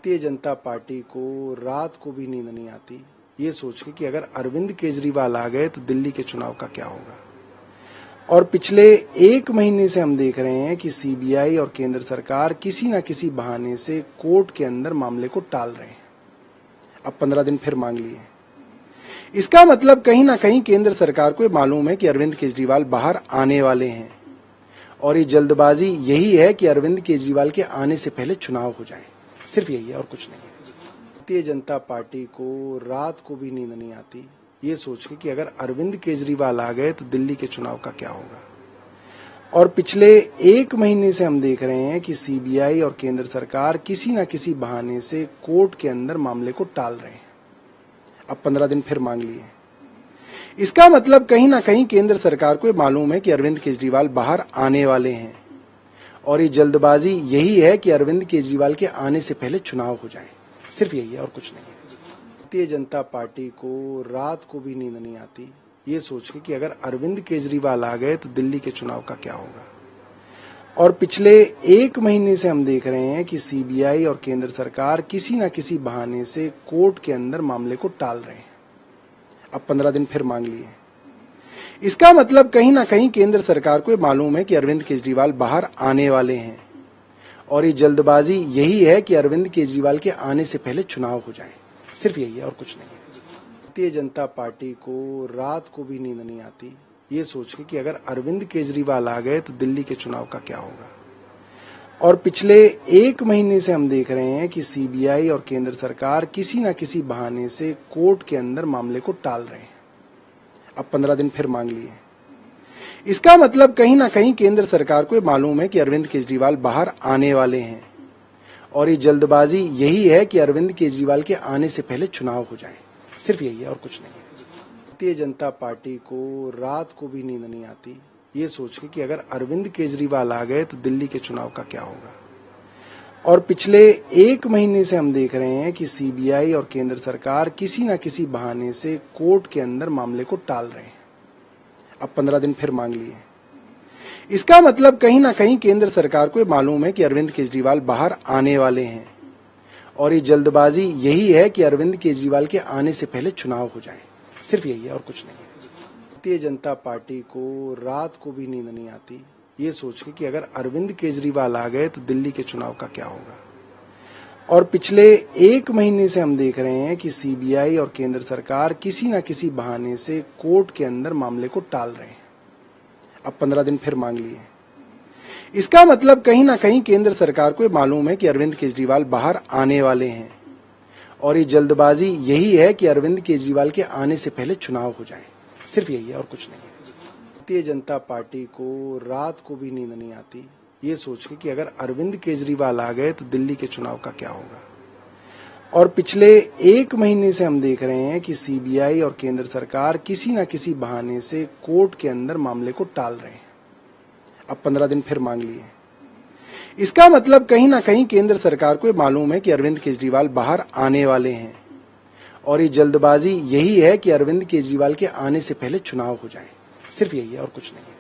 Bharatiya Janata party को रात को भी नींद नहीं आती ये सोच के कि अगर अरविंद केजरीवाल आ गए तो दिल्ली के चुनाव का क्या होगा। और पिछले 1 महीने से हम देख रहे हैं कि सीबीआई और केंद्र सरकार किसी न किसी बहाने से कोर्ट के अंदर मामले को टाल रहे हैं। अब 15 दिन फिर मांग लिए। इसका मतलब कहीं ना कहीं केंद्र सरकार को मालूम है कि अरविंद केजरीवाल बाहर आने वाले हैं और ये जल्दबाजी यही है कि अरविंद केजरीवाल के आने से पहले चुनाव हो जाए। सिर्फ यही है और कुछ नहीं है। भारतीय जनता पार्टी को रात को भी नींद नहीं आती ये सोच के कि अगर अरविंद केजरीवाल आ गए तो दिल्ली के चुनाव का क्या होगा। और पिछले 1 महीने से हम देख रहे हैं कि सीबीआई और केंद्र सरकार किसी न किसी बहाने से कोर्ट के अंदर मामले को टाल रहे हैं। अब 15 दिन फिर मांग लिए। इसका मतलब कहीं ना कहीं केंद्र सरकार को मालूम है कि अरविंद केजरीवाल बाहर आने वाले हैं और ये जल्दबाजी यही है कि अरविंद केजरीवाल के आने से पहले चुनाव हो जाए। सिर्फ यही है और कुछ नहीं है। भारतीय जनता पार्टी को रात को भी नींद नहीं आती ये सोच के कि अगर अरविंद केजरीवाल आ गए तो दिल्ली के चुनाव का क्या होगा। और पिछले 1 महीने से हम देख रहे हैं कि सीबीआई और केंद्र सरकार किसी न किसी बहाने से कोर्ट के अंदर मामले को टाल रहे हैं। अब 15 दिन फिर मांग लिए। इसका मतलब कहीं ना कहीं केंद्र सरकार को मालूम है कि अरविंद केजरीवाल बाहर आने वाले हैं और ये जल्दबाजी यही है कि अरविंद केजरीवाल के आने से पहले चुनाव हो जाए। सिर्फ यही है और कुछ नहीं है। भारतीय जनता पार्टी को रात को भी नींद नहीं आती ये सोच के कि अगर अरविंद केजरीवाल आ गए तो दिल्ली के चुनाव का क्या होगा। और पिछले 1 महीने से हम देख रहे हैं कि सीबीआई और केंद्र सरकार किसी न किसी बहाने से कोर्ट के अंदर मामले को टाल रहे हैं। अब 15 दिन फिर मांग लिए। इसका मतलब कहीं ना कहीं केंद्र सरकार को मालूम है कि अरविंद केजरीवाल बाहर आने वाले हैं और ये जल्दबाजी यही है कि अरविंद केजरीवाल के आने से पहले चुनाव हो जाए। सिर्फ यही है और कुछ नहीं है। भारतीय जनता पार्टी को रात को भी नींद नहीं आती ये सोच के कि अगर अरविंद केजरीवाल आ गए तो दिल्ली के चुनाव का क्या होगा। और पिछले 1 महीने से हम देख रहे हैं कि सीबीआई और केंद्र सरकार किसी न किसी बहाने से कोर्ट के अंदर मामले को टाल रहे हैं। अब 15 दिन फिर मांग लिए। इसका मतलब कहीं ना कहीं केंद्र सरकार को मालूम है कि अरविंद केजरीवाल बाहर आने वाले हैं और ये जल्दबाजी यही है कि अरविंद केजरीवाल के आने से पहले चुनाव हो जाए। सिर्फ यही है और कुछ नहीं है। भारतीय जनता पार्टी को रात को भी नींद नहीं आती ये सोच के कि अगर अरविंद केजरीवाल आ गए तो दिल्ली के चुनाव का क्या होगा। और पिछले 1 महीने से हम देख रहे हैं कि सीबीआई और केंद्र सरकार किसी न किसी बहाने से कोर्ट के अंदर मामले को टाल रहे हैं। अब 15 दिन फिर मांग लिए। इसका मतलब कहीं ना कहीं केंद्र सरकार को मालूम है कि अरविंद केजरीवाल बाहर आने वाले हैं और ये जल्दबाजी यही है कि अरविंद केजरीवाल के आने से पहले चुनाव हो जाए। सिर्फ यही है और कुछ नहीं है। भारतीय जनता पार्टी को रात को भी नींद नहीं आती ये सोच के कि अगर अरविंद केजरीवाल आ गए तो दिल्ली के चुनाव का क्या होगा। और पिछले 1 महीने से हम देख रहे हैं कि सीबीआई और केंद्र सरकार किसी न किसी बहाने से कोर्ट के अंदर मामले को टाल रहे हैं। अब 15 दिन फिर मांग लिए। इसका मतलब कहीं ना कहीं केंद्र सरकार को मालूम है कि अरविंद केजरीवाल बाहर आने वाले हैं और ये जल्दबाजी यही है कि अरविंद केजरीवाल के आने से पहले चुनाव हो जाए। सिर्फ यही है और कुछ नहीं है।